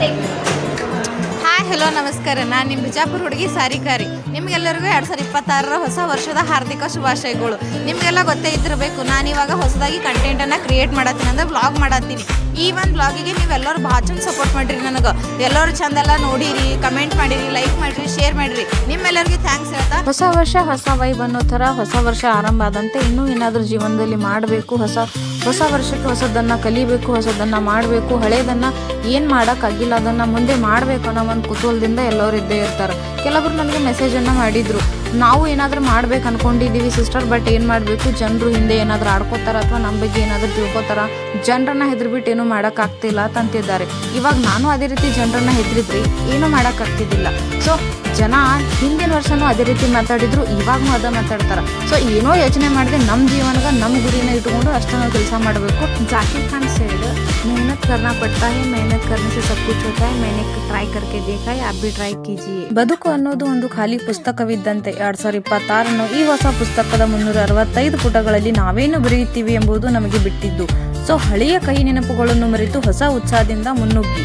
Hi hello ನಮಸ್ಕಾರ. ನಾನು ನಿಮ್ಮ ಬಿಜಾಪುರ ಹುಡುಗಿ ಸಾರಿಕಾರಿ. ನಿಮಗೆಲ್ಲರಿಗೂ 2026ರ ಹೊಸ ವರ್ಷದ ಹಾರ್ದಿಕ ಶುಭಾಶಯಗಳು. ನಿಮಗೆಲ್ಲ ಗೊತ್ತೇ ಇದ್ದಿರಬೇಕು, ನಾನಿವಾಗ ಹೊಸದಾಗಿ ಕಂಟೆಂಟನ್ನು ಕ್ರಿಯೇಟ್ ಮಾಡತ್ತೀನಿ ಅಂದರೆ ವ್ಲಾಗ್ ಮಾಡತ್ತೀನಿ. ಈ ಒಂದು ವ್ಲಾಗಿಗೆ ನೀವೆಲ್ಲರೂ ಭಾಳ ಚಂದ ಸಪೋರ್ಟ್ ಮಾಡಿರಿ. ನನಗೆ ಎಲ್ಲರೂ ಚಂದೆಲ್ಲ ನೋಡಿರಿ, ಕಮೆಂಟ್ ಮಾಡಿರಿ, ಲೈಕ್ ಮಾಡಿರಿ, ಶೇರ್ ಮಾಡಿರಿ. ನಿಮ್ಮೆಲ್ಲರಿಗೂ ಥ್ಯಾಂಕ್ಸ್ ಹೇಳ್ತಾ, ಹೊಸ ವರ್ಷ ಹೊಸ ವೈಬ್ ಅನ್ನೋ ಥರ ಹೊಸ ವರ್ಷ ಆರಂಭ ಆದಂತೆ ಇನ್ನೂ ಏನಾದರೂ ಜೀವನದಲ್ಲಿ ಮಾಡಬೇಕು, ಹೊಸ ವರ್ಷಕ್ಕೆ ಹೊಸದನ್ನು ಕಲಿಬೇಕು, ಹೊಸದನ್ನು ಮಾಡಬೇಕು, ಹಳೇದನ್ನು ಏನು ಮಾಡೋಕ್ಕಾಗಿಲ್ಲ ಅದನ್ನು ಮುಂದೆ ಮಾಡಬೇಕು ಅನ್ನೋ ಒಂದು ಕುತೂಹಲದಿಂದ ಎಲ್ಲರೂ ಇದ್ದೇ ಇರ್ತಾರೆ. ಕೆಲವರು ನನಗೆ ಮೆಸೇಜನ್ನು ಮಾಡಿದರು, ನಾವು ಏನಾದರೂ ಮಾಡ್ಬೇಕು ಅಂದ್ಕೊಂಡಿದ್ದೀವಿ ಸಿಸ್ಟರ್, ಬಟ್ ಏನು ಮಾಡಬೇಕು, ಜನರು ಹಿಂದೆ ಏನಾದರೂ ಆಡ್ಕೋತಾರ ಅಥವಾ ನಮ್ಮ ಬಗ್ಗೆ ಏನಾದರೂ ತಿಳ್ಕೊತಾರ, ಜನರನ್ನು ಹೆದರ್ಬಿಟ್ಟು ಏನೂ ಮಾಡೋಕ್ಕಾಗ್ತಿಲ್ಲ ಅಂತಿದ್ದಾರೆ. ಇವಾಗ ನಾನು ಅದೇ ರೀತಿ ಜನರನ್ನು ಹೆದರಿದ್ರಿ ಏನೂ ಮಾಡೋಕ್ಕಾಗ್ತಿದ್ದಿಲ್ಲ. ಸೊ ಜನ ಹಿಂದಿನ ವರ್ಷನೂ ಅದೇ ರೀತಿ ಮಾತಾಡಿದ್ರು, ಇವಾಗೂ ಅದೇ ಮಾತಾಡ್ತಾರೆ. ಸೊ ಏನೋ ಯೋಚನೆ ಮಾಡಿದೆ ನಮ್ಮ ಜೀವನಕ್ಕೆ ನಮ್ಮ ಗುರಿನ ಇಟ್ಕೊಂಡು ಅಷ್ಟನ್ನು ಕೆಲಸ ಮಾಡಬೇಕು. ಜಾಕಿರ್ ಖಾನ್ ಸೇಡ್ मेहनत करना पड़ता है, मेहनत करने से सब कुछ होता है, मैंने ट्राई करके देखा है, आप भी ट्राई कीजिए. ಬದುಕು ಅನ್ನೋದು ಒಂದು ಖಾಲಿ ಪುಸ್ತಕವಿದ್ದಂತೆ. 2026 ಈ ಹೊಸ ಪುಸ್ತಕದ 365 ಪುಟಗಳಲ್ಲಿ ನಾವೇನು ಬರೆಯುತ್ತೀವಿ ಎಂಬುದು ನಮಗೆ ಬಿಟ್ಟಿದ್ದು. ಸೊ ಹಳೆಯ ಕಹಿ ನೆನಪುಗಳನ್ನು ಮರೆತು ಹೊಸ ಉತ್ಸಾಹದಿಂದ ಮುನ್ನುಗ್ಗಿ.